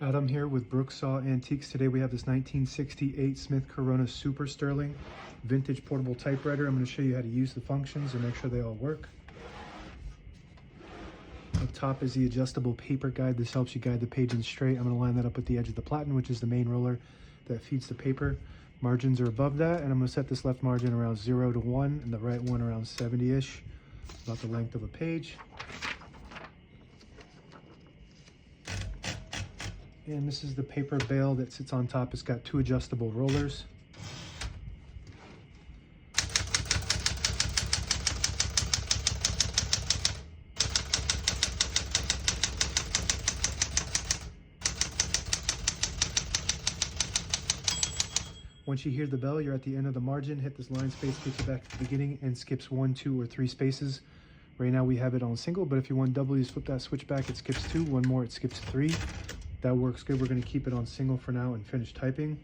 Adam here with Brooksaw Antiques. Today we have this 1968 Smith Corona Super Sterling vintage portable typewriter. I'm going to show you how to use the functions and make sure they all work. Up top is the adjustable paper guide. This helps you guide the page in straight. I'm going to line that up with the edge of the platen, which is the main roller that feeds the paper. Margins are above that, and I'm going to set this left margin around 0 to 1 and the right one around 70-ish, about the length of a page. And this is the paper bale that sits on top. It's got two adjustable rollers. Once you hear the bell, you're at the end of the margin. Hit this line space, gets you back to the beginning, and skips 1, 2, or 3 spaces. Right now we have it on single, but if you want double, you just flip that switch back, it skips 2. One more, it skips 3. That works good. We're going to keep it on single for now and finish typing.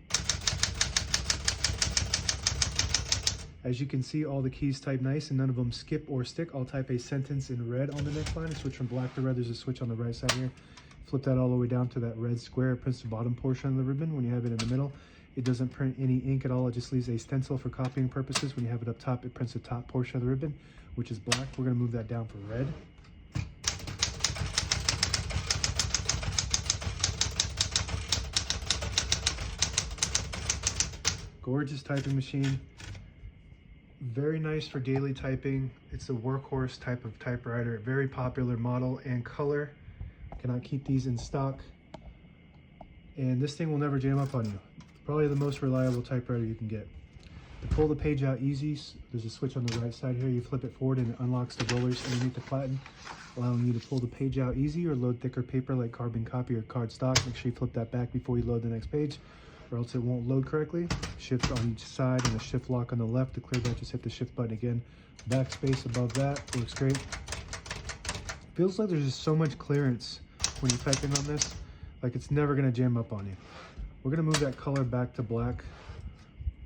As you can see, all the keys type nice and none of them skip or stick. I'll type a sentence in red on the next line and switch from black to red. There's a switch on the right side here. Flip that all the way down to that red square. It prints the bottom portion of the ribbon. When you have it in the middle, it doesn't print any ink at all. It just leaves a stencil for copying purposes. When you have it up top, it prints the top portion of the ribbon, which is black. We're going to move that down for red. Gorgeous typing machine. Very nice for daily typing. It's a workhorse type of typewriter. Very popular model and color. Cannot keep these in stock. And this thing will never jam up on you. Probably the most reliable typewriter you can get. To pull the page out easy, there's a switch on the right side here. You flip it forward and it unlocks the rollers underneath the platen, allowing you to pull the page out easy or load thicker paper like carbon copy or cardstock. Make sure you flip that back before you load the next page, or else it won't load correctly. Shift on each side and a shift lock on the left. To clear that, just hit the shift button again. Backspace above that works great. Feels like there's just so much clearance when you're typing on this, like it's never gonna jam up on you. We're gonna move that color back to black.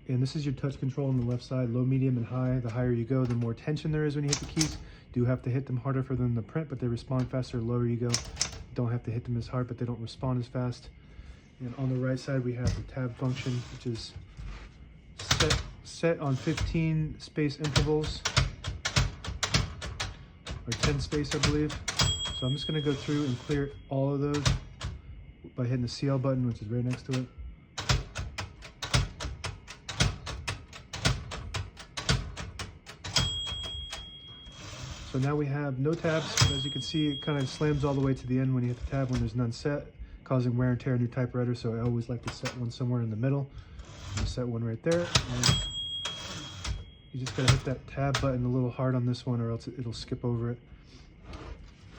And this is your touch control on the left side, low, medium, and high. The higher you go, the more tension there is when you hit the keys. Do have to hit them harder for them to print, but they respond faster. The lower you go, don't have to hit them as hard, but they don't respond as fast. And on the right side, we have the tab function, which is set on 15 space intervals, or 10 space, I believe. So I'm just gonna go through and clear all of those by hitting the CL button, which is right next to it. So now we have no tabs. As you can see, it kind of slams all the way to the end when you hit the tab when there's none set, causing wear and tear on your typewriter. So I always like to set one somewhere in the middle. I'm set one right there. And you just gotta hit that tab button a little hard on this one, or else it'll skip over it.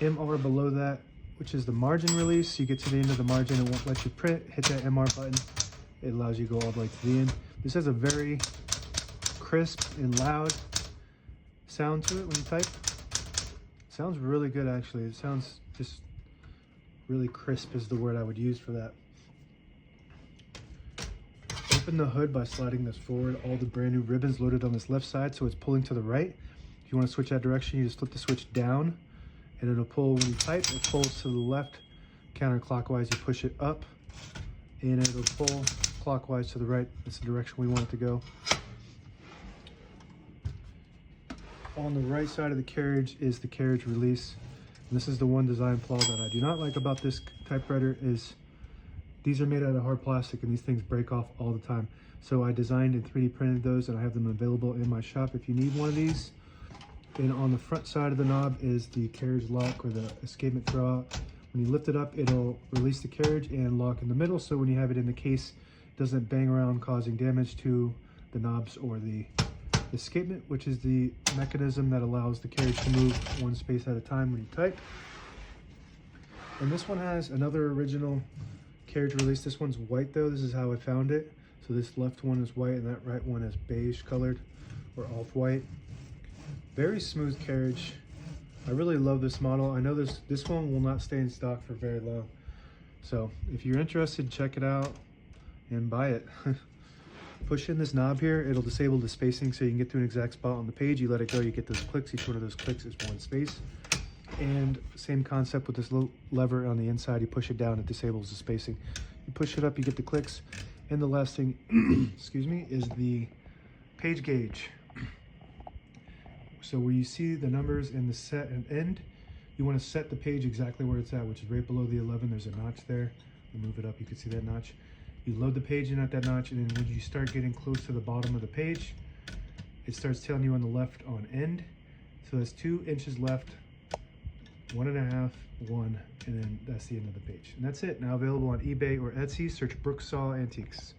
MR below that, which is the margin release. You get to the end of the margin, it won't let you print. Hit that MR button. It allows you to go all the way to the end. This has a very crisp and loud sound to it when you type. Sounds really good, actually. It sounds just really crisp is the word I would use for that. Open the hood by sliding this forward. All the brand new ribbons loaded on this left side, so it's pulling to the right. If you want to switch that direction, you just flip the switch down, and it'll pull when you type. It pulls to the left counterclockwise. You push it up, and it'll pull clockwise to the right. That's the direction we want it to go. On the right side of the carriage is the carriage release. And this is the one design flaw that I do not like about this typewriter is these are made out of hard plastic and these things break off all the time. So I designed and 3D printed those and I have them available in my shop if you need one of these. And on the front side of the knob is the carriage lock or the escapement throwout. When you lift it up, it'll release the carriage and lock in the middle. So when you have it in the case, it doesn't bang around causing damage to the knobs or the escapement, which is the mechanism that allows the carriage to move one space at a time when you type. And this one has another original carriage release. This one's white though. This is how I found it. So this left one is white and that right one is beige colored or off-white. Very smooth carriage. I really love this model. I know this one will not stay in stock for very long. So if you're interested, check it out and buy it. Push in this knob here, it'll disable the spacing so you can get to an exact spot on the page. You let it go, you get those clicks. Each one of those clicks is one space. And same concept with this little lever on the inside. You push it down, it disables the spacing. You push it up, you get the clicks. And the last thing, excuse me, is the page gauge. So where you see the numbers in the set and end, you want to set the page exactly where it's at, which is right below the 11. There's a notch there. You move it up, you can see that notch. You load the page in at that notch, and then when you start getting close to the bottom of the page, it starts telling you on the left on end. So there's 2 inches left, 1.5, 1, and then that's the end of the page. And that's it. Now available on eBay or Etsy. Search Brooksaw Antiques.